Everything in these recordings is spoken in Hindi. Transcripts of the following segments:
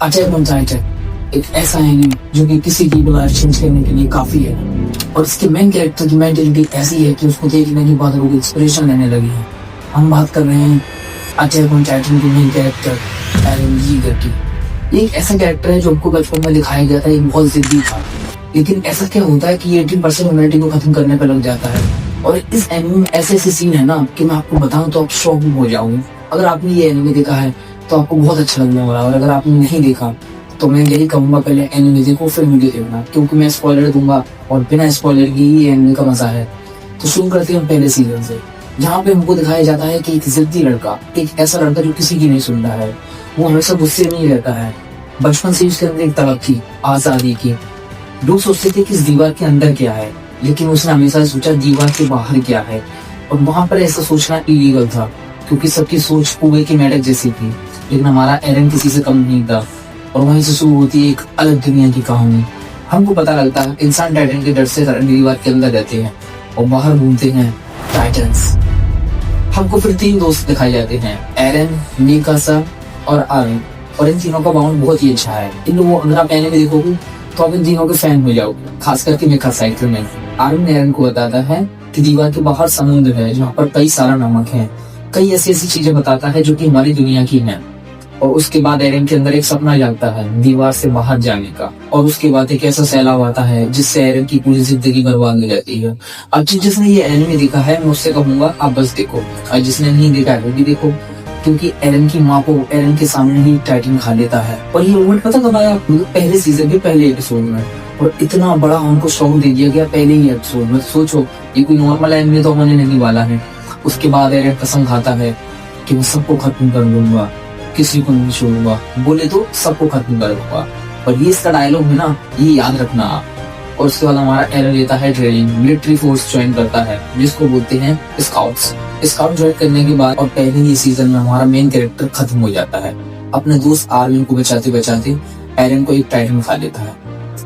अटैक ऑन टाइटन एक ऐसा एनिमे जो कि किसी की भी लाइफ चेंज करने के लिए काफी है और इसके मेन कैरेक्टर की मेंटेलिटी ऐसी है कि उसको देखने के बाद लोग इंस्पिरेशन लेने लगे हैं। हम बात कर रहे हैं अटैक ऑन टाइटन के मेन कैरेक्टर एरन यीगर की। ये एक ऐसा कैरेक्टर है जो हमको बचपन में दिखाया गया था, एक बहुत जिद्दी था, लेकिन ऐसा क्या होता है कि 18% ह्यूमैनिटी को खत्म करने पर लग जाता है। और इस एनिमे में ऐसे ऐसे सीन है ना कि मैं आपको बताऊं तो आप शॉक हो जाओगे। अगर आपने ये एनिमे देखा है तो आपको बहुत अच्छा लगने वाला है, और अगर आपने नहीं देखा तो मैं यही कहूंगा पहले एनिमे देखो फिर वीडियो देखना, क्योंकि मैं स्पॉइलर दूंगा और बिना स्पॉइलर की ही एनिमे का मजा है। तो शुरू करते हैं पहले सीजन से, जहाँ पे हमको दिखाया जाता है कि एक जिद्दी लड़का, एक ऐसा लड़का जो किसी की नहीं सुन रहा है, वो हमेशा गुस्से में ही रहता है। बचपन से उसके अंदर एक तड़प थी आजादी की। लोग सोचते थे कि इस दीवार के अंदर क्या है, लेकिन उसने हमेशा सोचा दीवार के बाहर क्या है। और वहां पर ऐसा सोचना इलीगल था, क्योंकि सबकी सोच कुएं की मेंढक जैसी थी, लेकिन हमारा एरन किसी से कम नहीं था। और वहीं से शुरू होती है एक अलग दुनिया की कहानी। हमको पता लगता है इंसान टाइटन के डर से दीवार के अंदर रहते हैं और बाहर घूमते हैं टाइटन्स। हमको फिर 3 दोस्त दिखाए जाते हैं, एरन, मिकासा और आर्यन। और इन तीनों का बाउंड बहुत ही अच्छा है। इन लोगों अगर आप एनिमे देखोगे तो आप इन तीनों के फैन हो जाओगे, खास करके मिकासा में। आर्यन एरन को बताता है कि दीवार के बाहर समुद्र है जहाँ पर कई सारा नमक है, कई ऐसी ऐसी चीजें बताता है जो कि हमारी दुनिया की है। और उसके बाद एरन के अंदर एक सपना जागता है दीवार से बाहर जाने का, और उसके बाद एक ऐसा सैलाब आता है जिससे एरन की पूरी जिंदगी बर्बाद हो जाती है। अब जिसने ये एनिमे देखा है मैं उससे कहूंगा आप बस देखो, और जिसने नहीं देखा है वो भी देखो, क्योंकि एरन की माँ को एरन के सामने ही टाइटन खा लेता है। और ये मोमेंट पता कब आया? पहले सीजन के पहले एपिसोड में, और इतना बड़ा हमको शॉक दे दिया गया पहले ही एपिसोड में। सोचो ये कोई नॉर्मल एनिमे तो होने नहीं वाला है। उसके बाद एरन कसम खाता है कि मैं सबको खत्म कर दूंगा, किसी को नहीं छोड़ूंगा, बोले तो सबको खत्म कर दूंगा। और ये इसका डायलॉग है ना, ये याद रखना आप। और उसके बाद हमारा एरन लेता है ट्रेनिंग, मिलिट्री फोर्स ज्वाइन करता है जिसको बोलते हैं स्काउट्स। स्काउट ज्वाइन करने के बाद और पहले ही सीजन में हमारा मेन कैरेक्टर खत्म हो जाता है। अपने दोस्त आर्यन को बचाते बचाते एरन को एक टाइटन खा लेता है।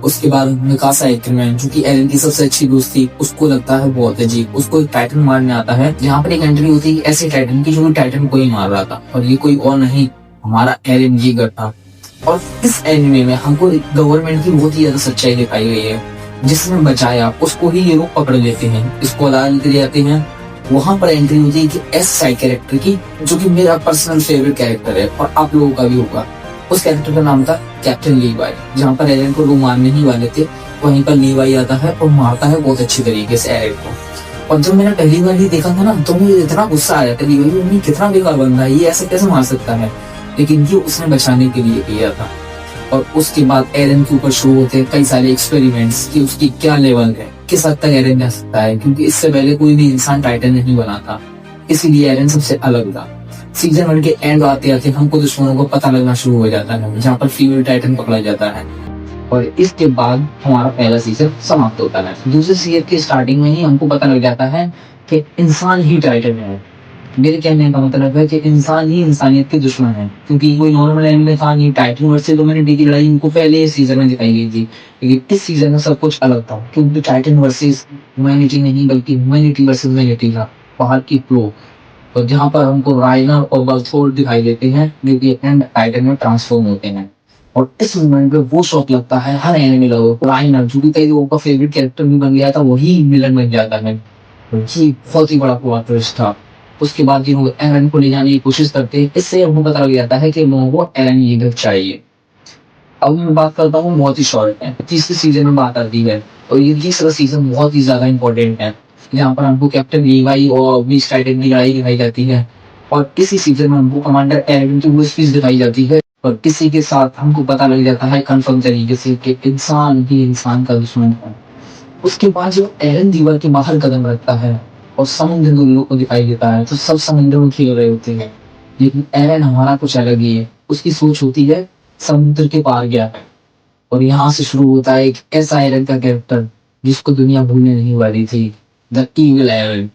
उसके बाद मिकासा एक्टरमैन, जो कि एरन की सबसे अच्छी दोस्त थी, उसको लगता है बहुत अजीब, उसको एक टाइटन मारने आता है। जहाँ पर एक एंट्री होती है ऐसे टाइटन की जो टाइटन को ही मार रहा था, और ये कोई और नहीं हमारा एरन यीगर था। और इस एनिमे में हमको गवर्नमेंट की बहुत ही ज्यादा सच्चाई दिखाई गई है। जिसने बचाया उसको ही ये लोग पकड़ लेते हैं, इसको अदालत ले जाते हैं। वहां पर एंट्री होती है कि एस साइड कैरेक्टर की, जो कि मेरा पर्सनल फेवरेट कैरेक्टर है और आप लोगों का भी होगा। उस कैरेक्टर का नाम था कैप्टन लीवाई। जहाँ पर एरन को लोग मारने ही वाले थे, वहीं पर लीवाई आता है और मारता है बहुत अच्छी तरीके से एरन को। और जब मैंने पहली बार ये देखा था ना तो मुझे इतना गुस्सा आया था, लीवाई कितना बेकार बंदा है, ये ऐसे कैसे मार सकता है, लेकिन ये उसने बचाने के लिए किया था। और उसके बाद एरन के ऊपर शुरू होते हैं कई सारे एक्सपेरिमेंट्स कि उसकी क्या लेवल है, किस हद तक एरन जा सकता है, क्योंकि इससे पहले कोई भी इंसान टाइटन नहीं बना था, इसीलिए एरन सबसे अलग था। सीजन 1 के एंड आते आते हमको दुश्मनों को पता लगना शुरू हो जाता है, जहाँ पर फीमेल टाइटन पकड़ा जाता है। और इसके बाद हमारा पहला सीजन समाप्त होता है। दूसरे सीजन के स्टार्टिंग में ही हमको पता लग जाता है कि इंसान ही टाइटन है। मेरे कहने का मतलब है कि इंसान ही इंसानियत के दुश्मन है, क्योंकि कोई नॉर्मल एनिमे था नहीं। टाइटन वर्सेस ह्यूमैनिटी की लड़ाई इनको पहले इस सीजन में दिखाई गई थी, लेकिन इस सीजन में सब कुछ अलग था, क्योंकि टाइटन वर्सेस ह्यूमैनिटी नहीं बल्कि ह्यूमैनिटी वर्सेस ह्यूमैनिटी था, बाहर की प्रो। और जहाँ पर हमको राइनर और बर्थफोर्ड दिखाई देते हैं, जो कि एंड टाइटन में ट्रांसफॉर्म होते हैं। और इस मोमेंट पे वो शौक लगता है हर एनिमे लोगों को। राइनर जो कि कई लोगों का फेवरेट कैरेक्टर भी बन गया था, वही विलन बन जाता है। ये बहुत ही बड़ा प्लॉट ट्विस्ट था। उसके बाद ये लोग एरन को ले जाने की कोशिश करते हैं। इससे हमको पता लग जाता है कि लोगों को एरन यीगर चाहिए। अब मैं बात करता हूँ बहुत ही शॉर्ट है, तीसरे सीजन में बात आती है, और ये तीसरा सीजन बहुत ही ज्यादा इंपॉर्टेंट है, जहाँ पर हमको कैप्टन लीवाई और बीस्ट टाइटन की लड़ाई दिखाई जाती है। और इसी सीजन में हमको कमांडर एरन की वो स्पीच दिखाई जाती है, और किसी के साथ हमको पता लग जाता है कंफर्म तरीके से कि इंसान ही इंसान का दुश्मन है। उसके बाद जो एरन दीवार के बाहर कदम रखता है और समुद्र लोगों को दिखाई देता है, तो सब समुद्र में खेल रहे होते हैं, लेकिन एरन हमारा कुछ अलग ही है। उसकी सोच होती है समुद्र के पार क्या है। और यहाँ से शुरू होता है एक ऐसा एरन का कैरेक्टर जिसको दुनिया भूलने नहीं वाली थी, द इविल एरन।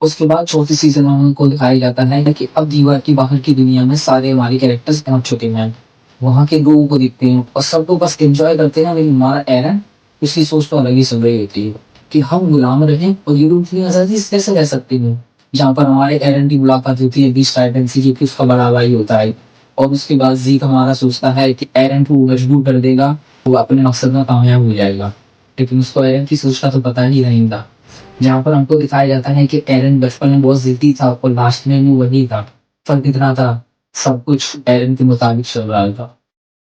उसके बाद चौथे सीजन में हमको दिखाया जाता है कि अब दीवार की बाहर की दुनिया में सारे हमारे कैरेक्टर्स पहुंच चुके हैं। वहाँ के लोगों को दिखते हैं और सब लोग बस एंजॉय करते हैं, लेकिन हमारा एरन उसकी सोच तो अलग ही चल रही होती है कि हम गुलाम रहे और यूरोप की आजादी कैसे रह सकती है। जहाँ पर हमारे एरन की मुलाकात होती है बीस्ट टाइटन से, जो कि उसका बड़ा भाई होता है। और उसके बाद जीक हमारा सोचता है कि एरन को मजबूर कर देगा, वो अपने मकसद में कामयाब हो जाएगा। लेकिन उसको एरन की सोच का तो पता ही नहीं था। जहाँ पर हमको दिखाया जाता है कि एरन बचपन में बहुत जिद्दी था और लास्ट में वो वही था। फर्क इतना था, सब कुछ एरन के मुताबिक चल रहा था।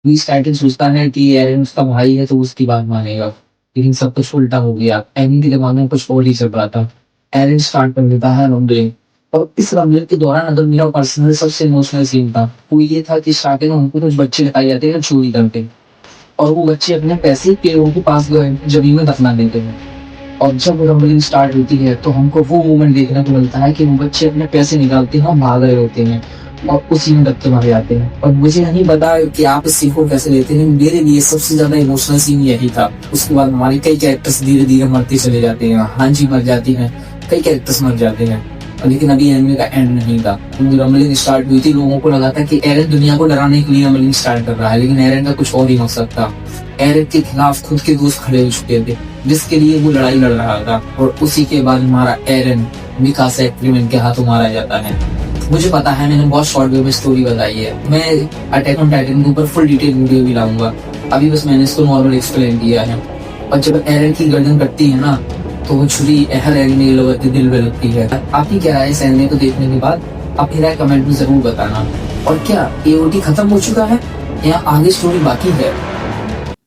लुइस टाइटन सोचता है कि एरन उसका भाई है तो उसकी बात मानेगा, लेकिन सब कुछ उल्टा हो गया। एरन के दिमाग में कुछ और ही चल रहा था। एरन स्टार्ट कर देता है रंबलिंग, और इस रंबलिंग के दौरान अगर मेरा पर्सनल सबसे इमोशनल सीन था वो ये था कि स्टार्टिंग में हमको कुछ बच्चे दिखाए जाते हैं चोरी करते, और वो बच्चे अपने पैसे पेड़ों के पास जमीन में दफना देते हैं। और जब रंबलिंग स्टार्ट होती है तो हमको वो मोमेंट देखने को मिलता है कि वो बच्चे अपने पैसे निकालते हैं और भाग रहे होते हैं, और उसी में डरते मर जाते हैं। और मुझे नहीं पता कि आप इस सीन को कैसे लेते हैं, मेरे लिए सबसे ज्यादा इमोशनल सीन यही था। उसके बाद हमारे कई कैरेक्टर्स धीरे धीरे मरते चले जाते हैं। हांजी मर जाती है, कई कैरेक्टर्स मर जाते हैं, लेकिन अभी एनिमे का एंड नहीं था। रंबलिंग स्टार्ट हुई थी, लोगों को लगा था कि एरन दुनिया को डराने के लिए रंबलिंग स्टार्ट कर रहा है, लेकिन एरन का कुछ और ही मकसद था। एरन के खिलाफ खुद के दोस्त खड़े हो चुके थे जिसके लिए वो लड़ाई लड़ रहा था, और उसी के बाद हमारा एरन मिकासा एक्सपेरिमेंट के हाथों मारा जाता है। मुझे पता है मैंने बहुत शॉर्ट वे में स्टोरी बताई है, मैं अटैक ऑन टाइटन के ऊपर फुल डिटेल वीडियो भी लाऊंगा, अभी बस मैंने इसको नॉर्मल एक्सप्लेन किया है। और जब एरन की गर्दन कटती है ना, तो वो छुरी हर एनिमे लोगों के दिल में लगती है। आपकी क्या राय है इस एनिमे को देखने के बाद? अपनी राय कमेंट में जरूर बताना। और क्या एओटी खत्म हो चुका है या आगे स्टोरी बाकी है?